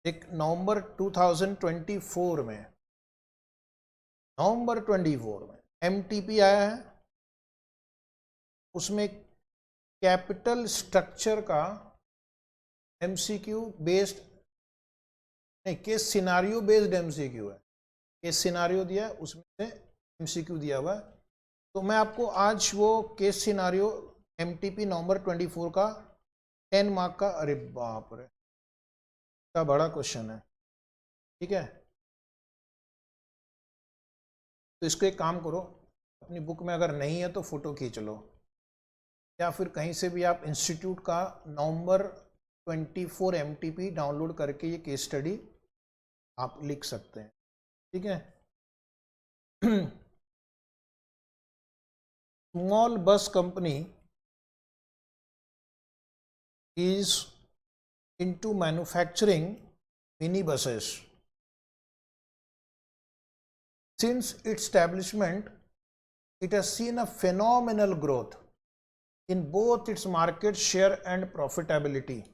एक नवंबर 2024 में, नवंबर 24 में एमटीपी आया है, उसमें कैपिटल स्ट्रक्चर का एमसीक्यू बेस्ड, नहीं केस सिनारियो बेस्ड एमसीक्यू है। केस सिनारियो दिया है, उसमें से एमसीक्यू दिया हुआ है। तो मैं आपको आज वो केस सिनारियो एमटीपी नवंबर 24 का 10 मार्क का, अरे बाप रे का बड़ा क्वेश्चन है, ठीक है। तो इसको एक काम करो, अपनी बुक में अगर नहीं है तो फोटो खींच लो, या फिर कहीं से भी आप इंस्टीट्यूट का नवंबर 24 एमटीपी डाउनलोड करके ये केस स्टडी आप लिख सकते हैं, ठीक है। स्मॉल बस company is into manufacturing mini buses. Since its establishment, it has seen a phenomenal growth in both its market share and profitability.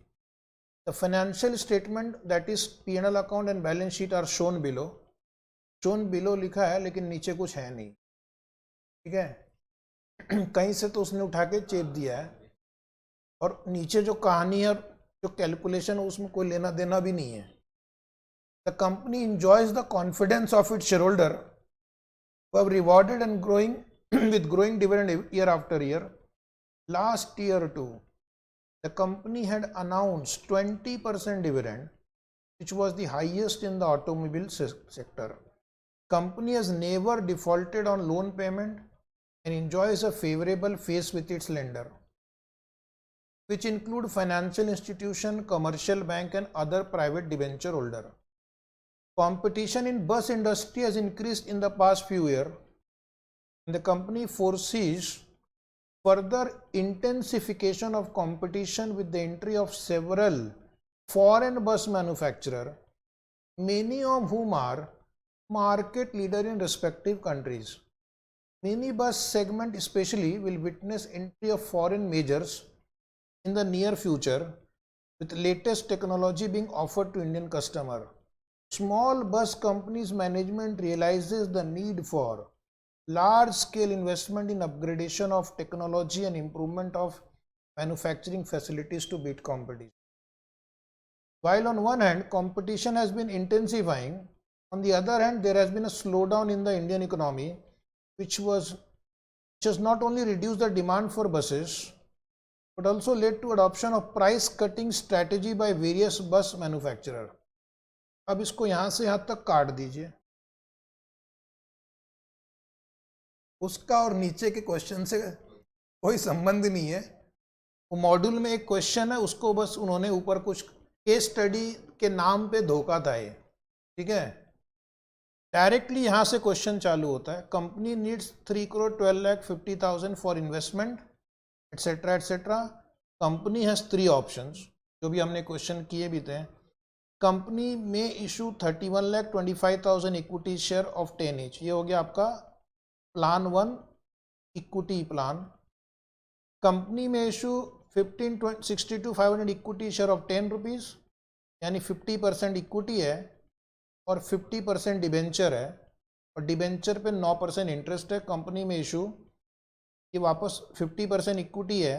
The financial statement, that is P&L account and balance sheet, are shown below. Shown below लिखा है लेकिन नीचे कुछ है नहीं, ठीक है। कहीं से तो उसने उठा के चेप दिया है, और नीचे जो कहानी है, जो कैलकुलेशन है, उसमें कोई लेना देना भी नहीं है। The company enjoys the confidence of its shareholder who have rewarded and growing with growing dividend year after year. Last year too, the company had announced 20% dividend, which was the highest in the automobile sector. Company has never defaulted on loan payment and enjoys a favorable phase with its lender, which include financial institution, commercial bank and other private debenture holder. Competition in bus industry has increased in the past few years, and the company foresees further intensification of competition with the entry of several foreign bus manufacturers, many of whom are market leader in respective countries. Mini bus segment especially will witness entry of foreign majors in the near future, with latest technology being offered to Indian customer. Small bus companies management realizes the need for large scale investment in upgradation of technology and improvement of manufacturing facilities to beat competition. While on one hand competition has been intensifying, on the other hand there has been a slowdown in the Indian economy, which has not only reduced the demand for buses but also led to adoption of price cutting strategy by various bus manufacturer. अब इसको यहां से यहां तक काट दीजिए, उसका और नीचे के क्वेश्चन से कोई संबंध नहीं है। वो मॉड्यूल में एक क्वेश्चन है, उसको बस उन्होंने ऊपर कुछ केस स्टडी के नाम पे धोखा था ये, ठीक है। डायरेक्टली यहां से क्वेश्चन चालू होता है, company needs 3,12,50,000 for investment etcetera etcetera. Company has 3 options, जो भी हमने क्वेश्चन किए भी थे। कंपनी में issue 31,25,000 equity share of 10 each, ये हो गया आपका प्लान 1 इक्विटी प्लान। कंपनी में issue 15,62,500 equity share of 10 rupees, यानी 50% इक्विटी है और 50% डिबेंचर है, और डिबेंचर पे 9% इंटरेस्ट है। कंपनी में इशू ये वापस 50% इक्विटी है,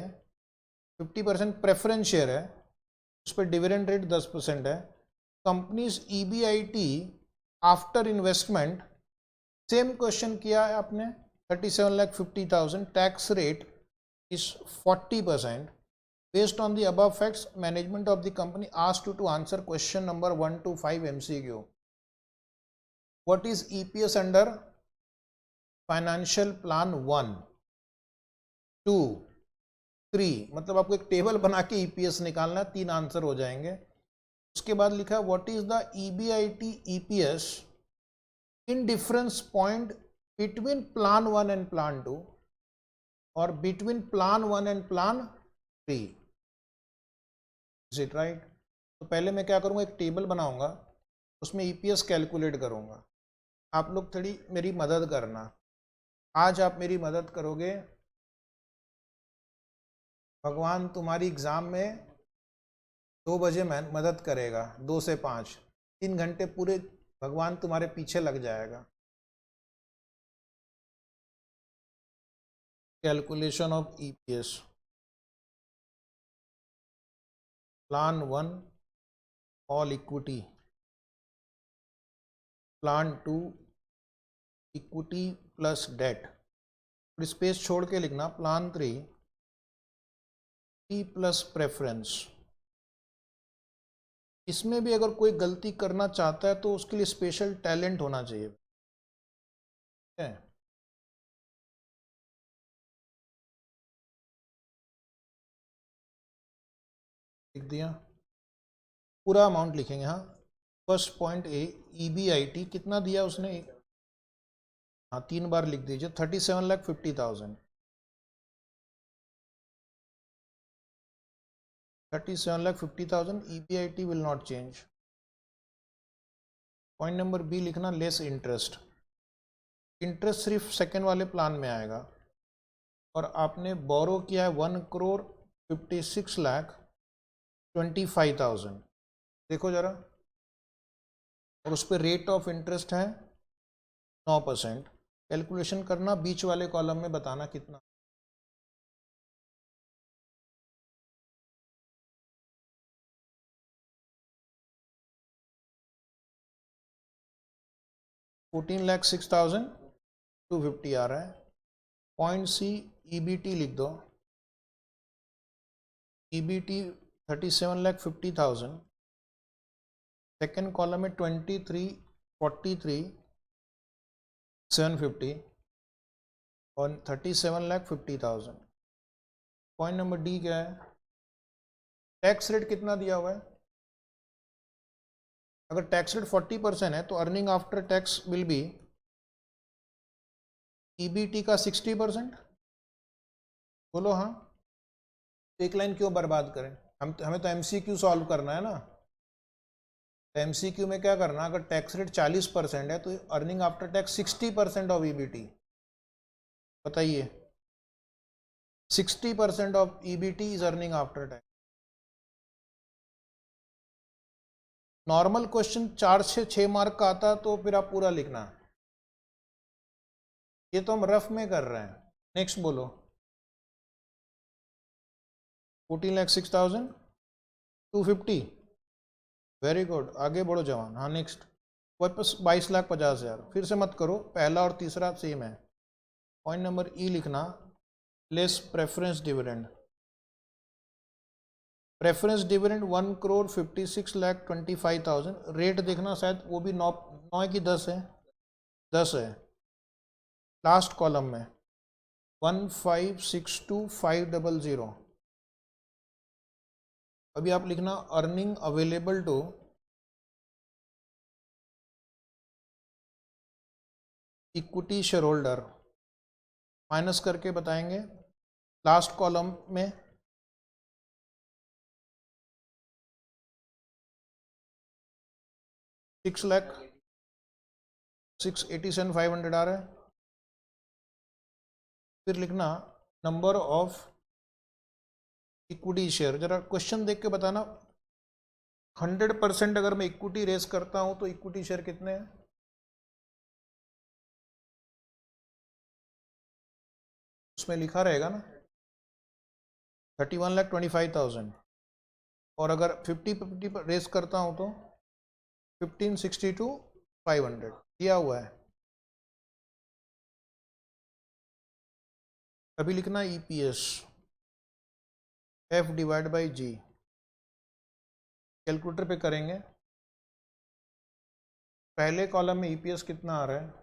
50% प्रेफरेंस शेयर है, उस पर डिविडेंड रेट 10% है। Companies EBIT after investment, same question किया है आपने, 37,50,000, tax rate is 40%। Based on the above facts, management of the company asked you to answer question number 1 to 5 MCQ. What is EPS under financial plan 1, 2, 3, मतलब आपको एक table बना के EPS निकालना है, 3 आंसर हो जाएंगे। उसके बाद लिखा है what is the EBIT EPS in difference point between plan 1 and plan 2 और between plan 1 and plan 3, is it right. तो पहले मैं क्या करूँगा, एक टेबल बनाऊंगा, उसमें EPS कैलकुलेट करूँगा। आप लोग थोड़ी मेरी मदद करना, आज आप मेरी मदद करोगे, भगवान तुम्हारी एग्ज़ाम में 2 बजे मदद करेगा, 2 से 5, 3 घंटे पूरे भगवान तुम्हारे पीछे लग जाएगा। Calculation of EPS. Plan 1 all equity, plan 2 equity plus debt, space छोड़ के लिखना प्लान 3 प्लस प्रेफरेंस। इसमें भी अगर कोई गलती करना चाहता है तो उसके लिए स्पेशल टैलेंट होना चाहिए, है? लिख दिया, पूरा अमाउंट लिखेंगे। हाँ, फर्स्ट पॉइंट ए, ईबीआईटी कितना दिया उसने, हाँ 3 बार लिख दीजिए, 37,50,000, 37,50,000 EBIT will not change. Point number B लिखना लेस इंटरेस्ट, इंटरेस्ट सिर्फ सेकेंड वाले प्लान में आएगा, और आपने बोरो किया है 1,56,25,000, देखो जरा, और उस पर रेट ऑफ इंटरेस्ट है 9%। कैलकुलेशन करना, बीच वाले कॉलम में बताना कितना। $14,06,250 आ रहा है। पॉइंट सी, ईबीटी लिख दो, ईबीटी 37,50,000, सेकेंड कॉलम में 23,43,750 और 37,50,000। पॉइंट नंबर डी क्या है, टैक्स रेट कितना दिया हुआ है, अगर टैक्स रेट 40% है तो earning after tax will be EBT का 60%। बोलो हाँ, एक लाइन क्यों बर्बाद करें, हमें तो एमसीक्यू सॉल्व करना है ना। एमसीक्यू में क्या करना, अगर टैक्स रेट 40% है तो earning after tax 60% of EBT. बताइए, 60% of EBT is earning after tax. Normal question 4 से 6 मार्क का आता तो फिर आप पूरा लिखना, ये तो हम रफ में कर रहे हैं। नेक्स्ट बोलो, 14,06,250, वेरी गुड, आगे बढ़ो जवान। हाँ नेक्स्ट, वापस 22,50,000, फिर से मत करो, पहला और तीसरा सेम है। पॉइंट नंबर ई लिखना, less preference dividend, preference dividend 1,56,25,000, rate देखना शायद वो भी 9 की 10 है, 10 है। लास्ट कॉलम में 1,56,25,000। अभी आप लिखना earning available to equity shareholder, minus करके बताएंगे। लास्ट कॉलम में 6,87,500 आ रहा है। फिर लिखना नंबर ऑफ इक्विटी शेयर, जरा क्वेश्चन देख के बताना, 100% अगर मैं इक्विटी रेस करता हूं तो इक्विटी शेयर कितने हैं, उसमें लिखा रहेगा ना 31,25,000, और अगर 50-50 रेस करता हूं तो 15,62,500 दिया हुआ है। अभी लिखना EPS F divide by G, calculator पे करेंगे। पहले कॉलम में ईपीएस कितना आ रहा है,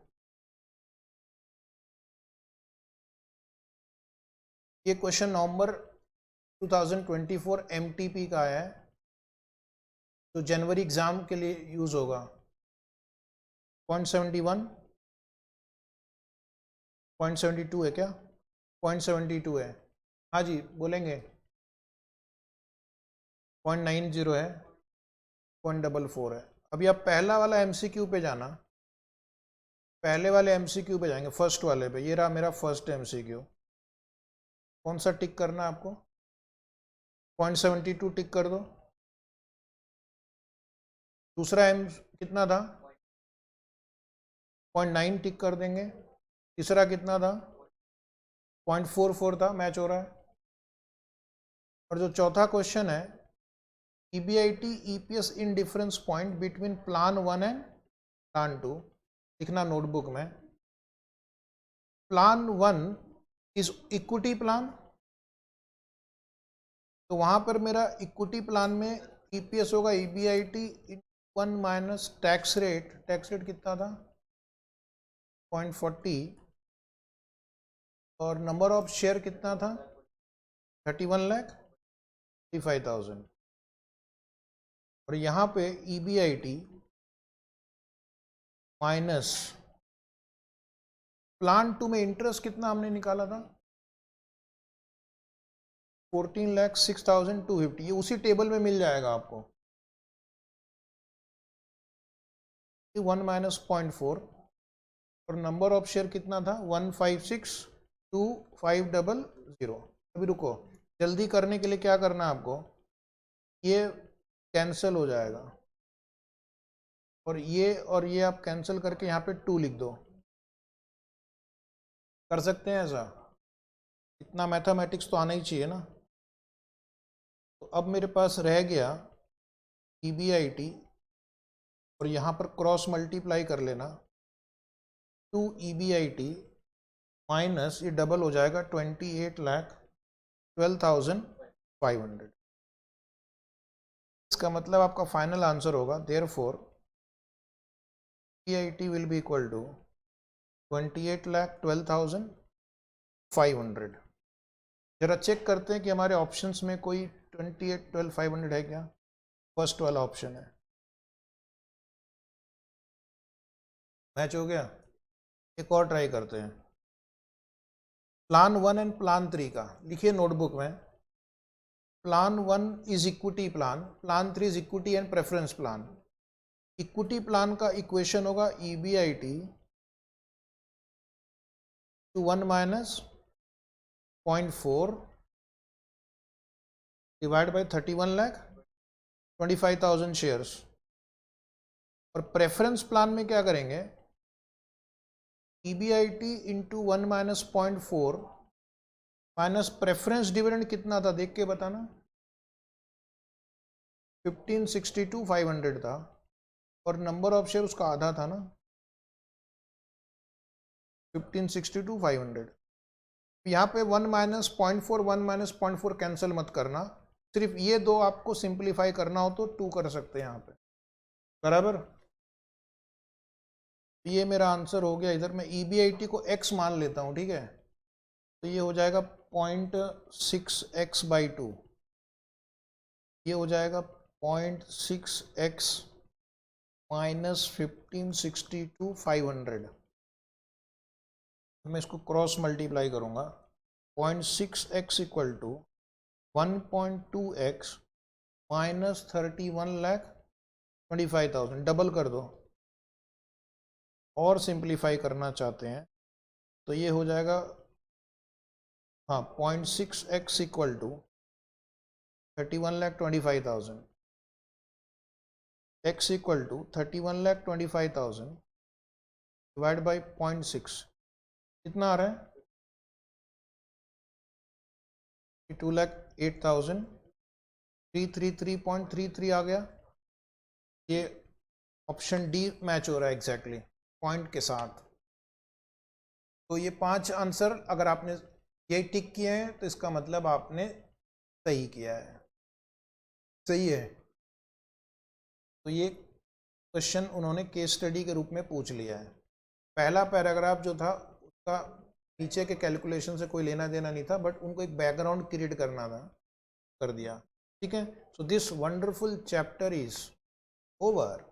ये क्वेश्चन नवंबर 2024 एमटीपी का है, तो जनवरी एग्जाम के लिए यूज होगा। 0.71, 0.72 है क्या, 0.72 है, हाँ जी बोलेंगे। 0.90 है, 0.44 है। अभी आप पहला वाला एमसीक्यू पे जाना, पहले वाले एमसीक्यू पे जाएंगे, फर्स्ट वाले पे, ये रहा मेरा फर्स्ट एमसीक्यू। कौन सा टिक करना है आपको, 0.72 टिक कर दो, दूसरा एम कितना था 0.9 टिक कर देंगे, तीसरा कितना था 0.44 था, मैच हो रहा है। और जो चौथा क्वेश्चन है EBIT EPS in difference point between plan 1 and plan 2, लिखना नोटबुक में। प्लान 1 इज इक्विटी प्लान, तो वहां पर मेरा इक्विटी प्लान में EPS होगा EBIT 1 माइनस टैक्स रेट कितना था 0.40, और नंबर ऑफ शेयर कितना था 31,35,000। और यहाँ पे EBIT माइनस प्लान 2 में इंटरेस्ट कितना हमने निकाला था 14,06,250, ये उसी टेबल में मिल जाएगा आपको। 1 माइनस 0.4 और नंबर ऑफ शेयर कितना था 156,2500। अभी रुको, जल्दी करने के लिए क्या करना है आपको, ये कैंसिल हो जाएगा और ये आप कैंसिल करके यहाँ पे 2 लिख दो। कर सकते हैं ऐसा? इतना मैथमेटिक्स तो आना ही चाहिए ना। तो अब मेरे पास रह गया EBIT और यहाँ पर क्रॉस मल्टीप्लाई कर लेना 2 EBIT माइनस ये डबल हो जाएगा 28,12,500। इसका मतलब आपका फाइनल आंसर होगा therefore EBIT will be equal to 28,12,500। जरा चेक करते हैं कि हमारे ऑप्शंस में कोई 28,12,500 है क्या। फर्स्ट वाला ऑप्शन है, मैच हो गया। एक और ट्राई करते हैं, प्लान 1 एंड प्लान 3 का लिखिए नोटबुक में। Plan 1 is equity plan, plan 3 is equity and preference plan. Equity plan का इक्वेशन होगा EBIT to 1 minus 0.4 divide by 31,25,000 shares. और प्रेफरेंस प्लान में क्या करेंगे, EBIT into 1 minus 0.4 minus preference dividend कितना था देख के बताना, 1562,500 था और नंबर ऑफ शेयर उसका आधा था ना 1562,500। यहाँ पे 1 माइनस 0.4 1 माइनस 0.4 कैंसिल मत करना, सिर्फ ये दो आपको सिंप्लीफाई करना हो तो 2 कर सकते हैं यहाँ पे, बराबर। ये मेरा आंसर हो गया। इधर मैं EBIT को x मान लेता हूँ, ठीक है, तो ये हो जाएगा 0.6x/2, ये हो जाएगा 0.6x माइनस 1562,500। मैं इसको क्रॉस मल्टीप्लाई करूंगा, 0.6x equal to 1.2x minus 31,25,000, double कर दो। और सिंप्लीफाई करना चाहते हैं तो ये हो जाएगा, हाँ 0.6x equal to 31,25,000, x equal to 31,25,000 divide by 0.6 कितना आ रहा है 2,08,000, 333.33 आ गया। ये ऑप्शन डी मैच हो रहा है एग्जैक्टली पॉइंट के साथ। तो ये 5 आंसर अगर आपने यही टिक किए हैं तो इसका मतलब आपने सही किया है, सही है। तो ये क्वेश्चन उन्होंने केस स्टडी के रूप में पूछ लिया है। पहला पैराग्राफ जो था उसका नीचे के कैलकुलेशन से कोई लेना देना नहीं था, बट उनको एक बैकग्राउंड क्रिएट करना था, कर दिया, ठीक है। So this wonderful chapter is over.